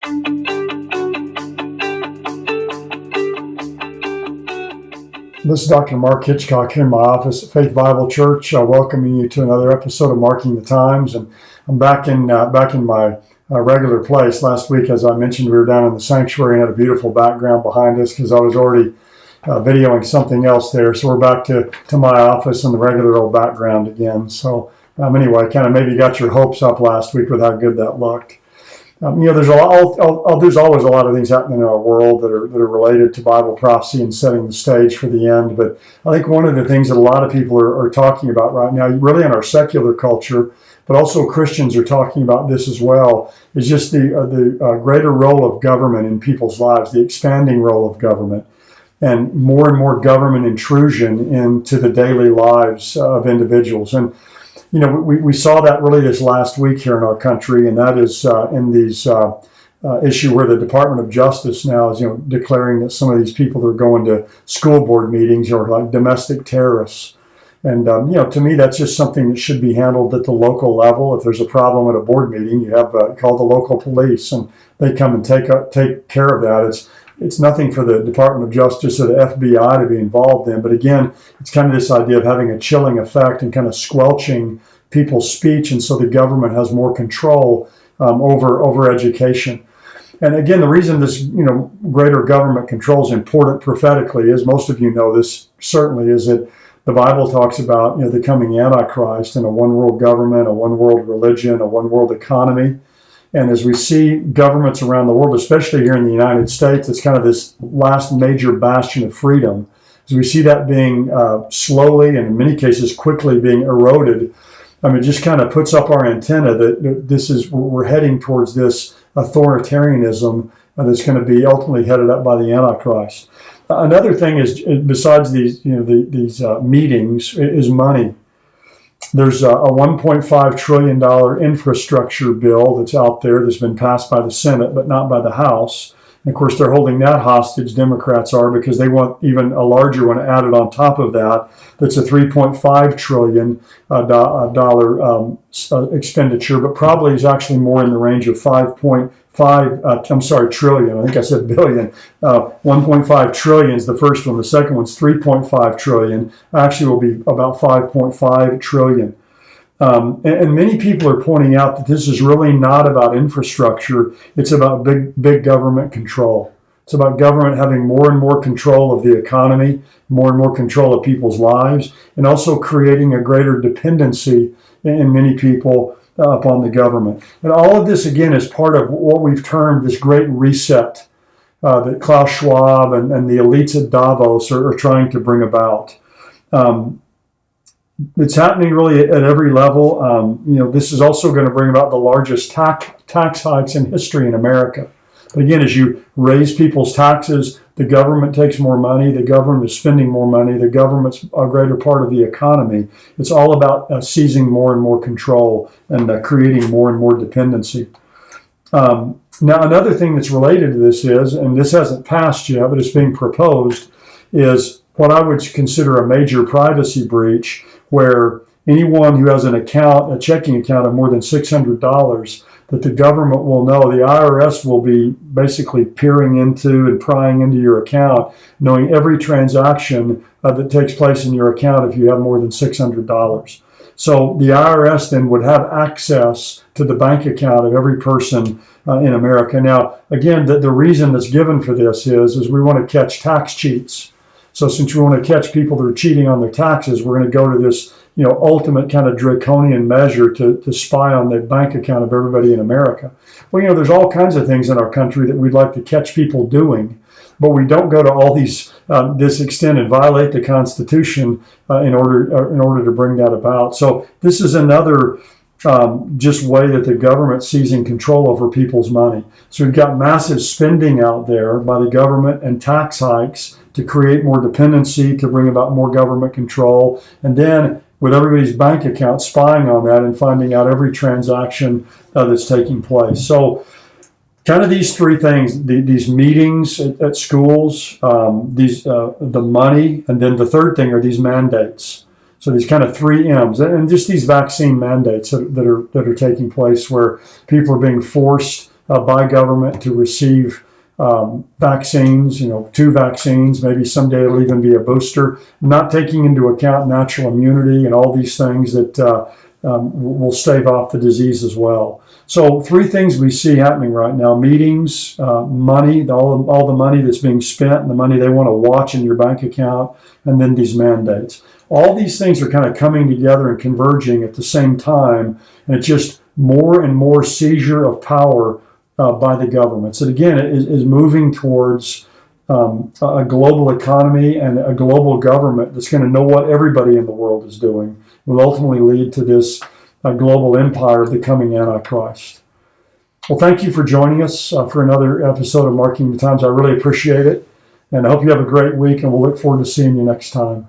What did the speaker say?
This is Dr. Mark Hitchcock here in my office at Faith Bible Church, welcoming you to another episode of Marking the Times. And I'm back in my regular place. Last week, as I mentioned, we were down in the sanctuary and had a beautiful background behind us because I was already videoing something else there. So we're back to my office in the regular old background again. So anyway, kind of maybe got your hopes up last week with how good that looked. There's always a lot of things happening in our world that are related to Bible prophecy and setting the stage for the end. But I think one of the things that a lot of people are talking about right now, really in our secular culture, but also Christians are talking about this as well, is just the greater role of government in people's lives, the expanding role of government, and more government intrusion into the daily lives of individuals. And we saw that really this last week here in our country, and that is in these issue where the Department of Justice now is, declaring that some of these people that are going to school board meetings are like domestic terrorists. And, to me, that's just something that should be handled at the local level. If there's a problem at a board meeting, you have call the local police, and they come and take care of that. It's nothing for the Department of Justice or the FBI to be involved in. But again, it's kind of this idea of having a chilling effect and kind of squelching people's speech. And so the government has more control over education. And again, the reason this, greater government control is important prophetically, as most of you know this certainly, is that the Bible talks about, the coming Antichrist and a one world government, a one world religion, a one world economy. And as we see governments around the world, especially here in the United States, it's kind of this last major bastion of freedom. As we see that being slowly and in many cases quickly being eroded, it just kind of puts up our antenna that we're heading towards this authoritarianism that's going to be ultimately headed up by the Antichrist. Another thing is, besides these meetings, is money. There's a $1.5 trillion infrastructure bill that's out there that's been passed by the Senate, but not by the House. And of course, they're holding that hostage, Democrats are, because they want even a larger one added on top of that. That's a $3.5 trillion expenditure, but probably is actually more in the range of trillion. I think I said billion. 1.5 trillion is the first one. The second one's 3.5 trillion. Actually will be about 5.5 trillion. And many people are pointing out that this is really not about infrastructure. It's about big government control. It's about government having more and more control of the economy, more and more control of people's lives, and also creating a greater dependency in many people upon the government. And all of this, again, is part of what we've termed this great reset that Klaus Schwab and the elites at Davos are trying to bring about. It's happening really at every level. This is also going to bring about the largest tax hikes in history in America. But again, as you raise people's taxes, the government takes more money, the government is spending more money, the government's a greater part of the economy. It's all about seizing more and more control and creating more and more dependency. Now, another thing that's related to this is, and this hasn't passed yet, but it's being proposed, is what I would consider a major privacy breach, where anyone who has a checking account of more than $600, that the government will know, the IRS will be basically peering into and prying into your account, knowing every transaction that takes place in your account if you have more than $600. So the IRS then would have access to the bank account of every person in America. Now, again, the reason that's given for this is we want to catch tax cheats. So since we want to catch people that are cheating on their taxes, we're going to go to this ultimate kind of draconian measure to spy on the bank account of everybody in America. Well, there's all kinds of things in our country that we'd like to catch people doing, but we don't go to all this extent and violate the Constitution in order to bring that about. So this is another just way that the government's seizing control over people's money. So we've got massive spending out there by the government and tax hikes to create more dependency, to bring about more government control, and then with everybody's bank account spying on that and finding out every transaction that's taking place. So kind of these three things, these meetings at schools, the money, and then the third thing are these mandates. So these kind of 3 M's, and just these vaccine mandates that are taking place, where people are being forced by government to receive vaccines, 2 vaccines, maybe someday it'll even be a booster, not taking into account natural immunity and all these things that will stave off the disease as well. So 3 things we see happening right now: meetings, money, all the money that's being spent and the money they want to watch in your bank account, and then these mandates. All these things are kind of coming together and converging at the same time, and it's just more and more seizure of power by the governments. And again, it is moving towards a global economy and a global government that's going to know what everybody in the world is doing. Will ultimately lead to this global empire of the coming Antichrist. Well, thank you for joining us for another episode of Marking the Times. I really appreciate it, and I hope you have a great week, and we'll look forward to seeing you next time.